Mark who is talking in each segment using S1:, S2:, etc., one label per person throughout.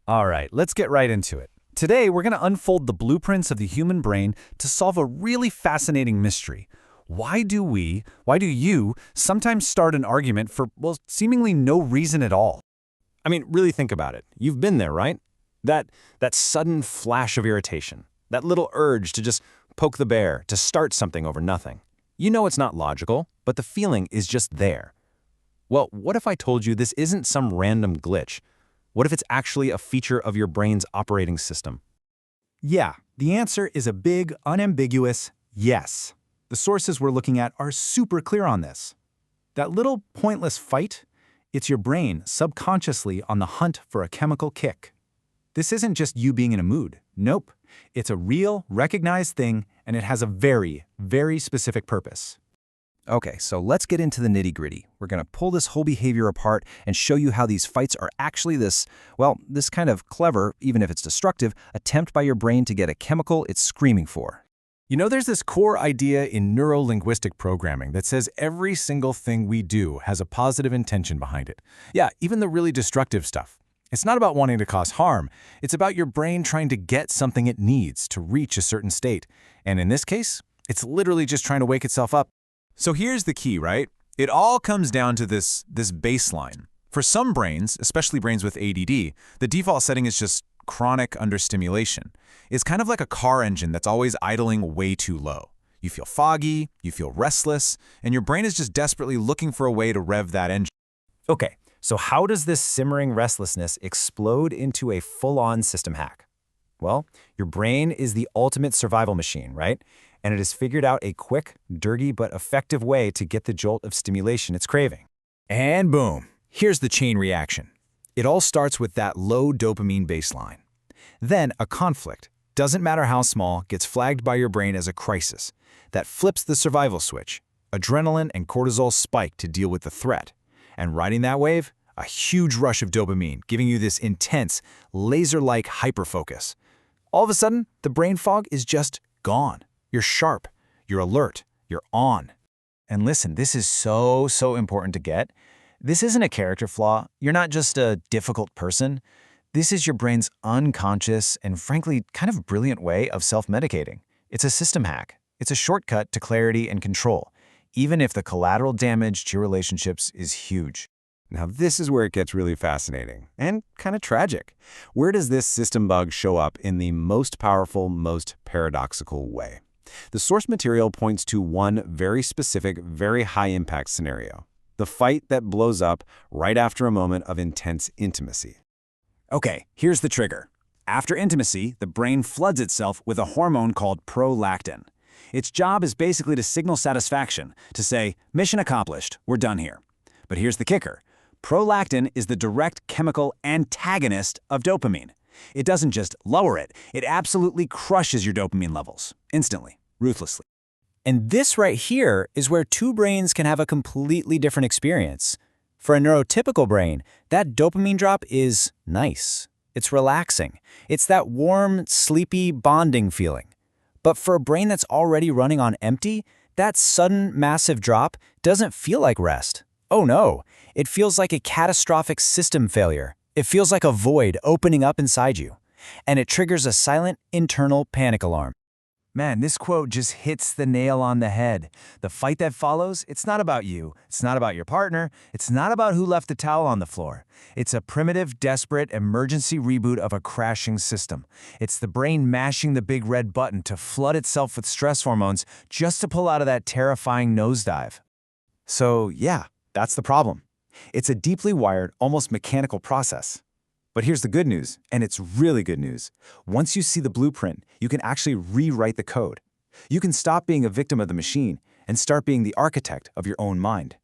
S1: All right, let's get right into it. Today, we're going to unfold the blueprints of the human brain to solve a really fascinating mystery. Why do you sometimes start an argument for, well, seemingly no reason at all?
S2: I mean, really think about it. You've been there, right? That sudden flash of irritation, that little urge to just poke the bear, to start something over nothing. You know it's not logical, but the feeling is just there. Well, what if I told you this isn't some random glitch? What if it's actually a feature of your brain's operating system?
S3: Yeah, the answer is a big, unambiguous yes. The sources we're looking at are super clear on this. That little pointless fight, it's your brain subconsciously on the hunt for a chemical kick. This isn't just you being in a mood. Nope. It's a real, recognized thing, and it has a very, very specific purpose.
S1: Okay, so let's get into the nitty-gritty. We're going to pull this whole behavior apart and show you how these fights are actually this kind of clever, even if it's destructive, attempt by your brain to get a chemical it's screaming for.
S4: You know, there's this core idea in neuro-linguistic programming that says every single thing we do has a positive intention behind it. Yeah, even the really destructive stuff. It's not about wanting to cause harm. It's about your brain trying to get something it needs to reach a certain state. And in this case, it's literally just trying to wake itself up. So here's the key, right? It all comes down to this baseline. For some brains, especially brains with ADD, the default setting is just chronic understimulation. It's kind of like a car engine that's always idling way too low. You feel foggy, you feel restless, and your brain is just desperately looking for a way to rev that engine.
S2: Okay, so how does this simmering restlessness explode into a full-on system hack? Well, your brain is the ultimate survival machine, right? And it has figured out a quick, dirty, but effective way to get the jolt of stimulation it's craving.
S1: And boom, here's the chain reaction. It all starts with that low dopamine baseline. Then a conflict, doesn't matter how small, gets flagged by your brain as a crisis. That flips the survival switch. Adrenaline and cortisol spike to deal with the threat. And riding that wave, a huge rush of dopamine, giving you this intense, laser-like hyperfocus. All of a sudden, the brain fog is just gone. You're sharp, you're alert, you're on. And listen, this is so important to get. This isn't a character flaw. You're not just a difficult person. This is your brain's unconscious and frankly kind of brilliant way of self-medicating. It's a system hack. It's a shortcut to clarity and control, even if the collateral damage to your relationships is huge.
S4: Now this is where it gets really fascinating and kind of tragic. Where does this system bug show up in the most powerful, most paradoxical way? The source material points to one very specific, very high-impact scenario. The fight that blows up right after a moment of intense intimacy.
S3: Okay, here's the trigger. After intimacy, the brain floods itself with a hormone called prolactin. Its job is basically to signal satisfaction, to say, mission accomplished, we're done here. But here's the kicker. Prolactin is the direct chemical antagonist of dopamine. It doesn't just lower it, it absolutely crushes your dopamine levels, instantly, ruthlessly.
S2: And this right here is where two brains can have a completely different experience. For a neurotypical brain, that dopamine drop is nice. It's relaxing. It's that warm, sleepy bonding feeling. But for a brain that's already running on empty, that sudden, massive drop doesn't feel like rest. Oh no, it feels like a catastrophic system failure. It feels like a void opening up inside you. And it triggers a silent, internal panic alarm.
S3: Man, this quote just hits the nail on the head. The fight that follows, it's not about you. It's not about your partner. It's not about who left the towel on the floor. It's a primitive, desperate, emergency reboot of a crashing system. It's the brain mashing the big red button to flood itself with stress hormones just to pull out of that terrifying nosedive. So yeah, that's the problem. It's a deeply wired, almost mechanical process. But here's the good news, and it's really good news. Once you see the blueprint, you can actually rewrite the code. You can stop being a victim of the machine and start being the architect of your own mind.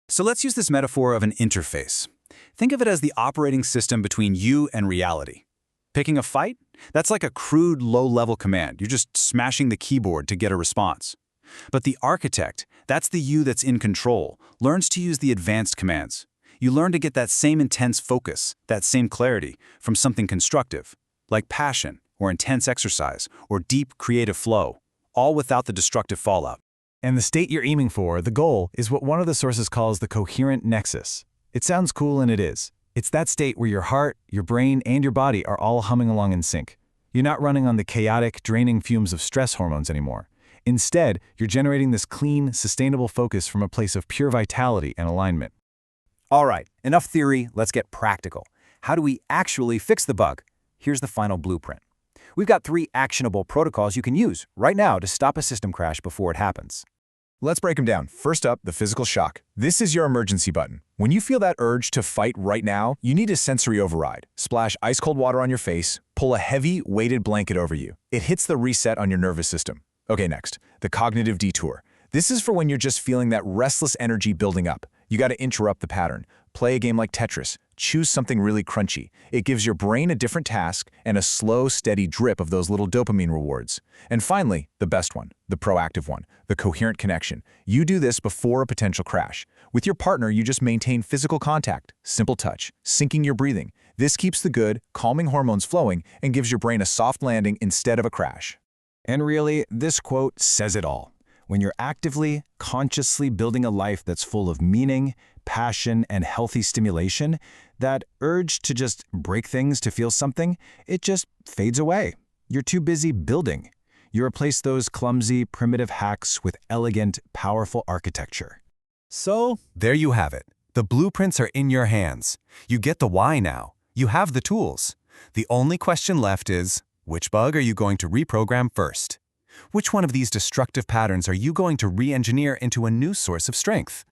S1: So let's use this metaphor of an interface. Think of it as the operating system between you and reality. Picking a fight? That's like a crude, low-level command. You're just smashing the keyboard to get a response. But the architect, that's the you that's in control, learns to use the advanced commands. You learn to get that same intense focus, that same clarity, from something constructive, like passion, or intense exercise, or deep creative flow, all without the destructive fallout.
S4: And the state you're aiming for, the goal, is what one of the sources calls the coherent nexus. It sounds cool and it is.
S1: It's that state where your heart, your brain, and your body are all humming along in sync. You're not running on the chaotic, draining fumes of stress hormones anymore. Instead, you're generating this clean, sustainable focus from a place of pure vitality and alignment.
S2: All right, enough theory, let's get practical. How do we actually fix the bug? Here's the final blueprint. We've got 3 actionable protocols you can use right now to stop a system crash before it happens.
S3: Let's break them down. First up, the physical shock. This is your emergency button. When you feel that urge to fight right now, you need a sensory override. Splash ice-cold water on your face, pull a heavy, weighted blanket over you. It hits the reset on your nervous system. Okay, next, the cognitive detour. This is for when you're just feeling that restless energy building up. You got to interrupt the pattern. Play a game like Tetris. Choose something really crunchy. It gives your brain a different task and a slow, steady drip of those little dopamine rewards. And finally, the best one, the proactive one, the coherent connection. You do this before a potential crash. With your partner, you just maintain physical contact, simple touch, syncing your breathing. This keeps the good, calming hormones flowing and gives your brain a soft landing instead of a crash.
S1: And really, this quote says it all. When you're actively, consciously building a life that's full of meaning, passion, and healthy stimulation, that urge to just break things to feel something, it just fades away. You're too busy building. You replace those clumsy, primitive hacks with elegant, powerful architecture.
S4: So, there you have it. The blueprints are in your hands. You get the why now. You have the tools. The only question left is, which bug are you going to reprogram first? Which one of these destructive patterns are you going to re-engineer into a new source of strength?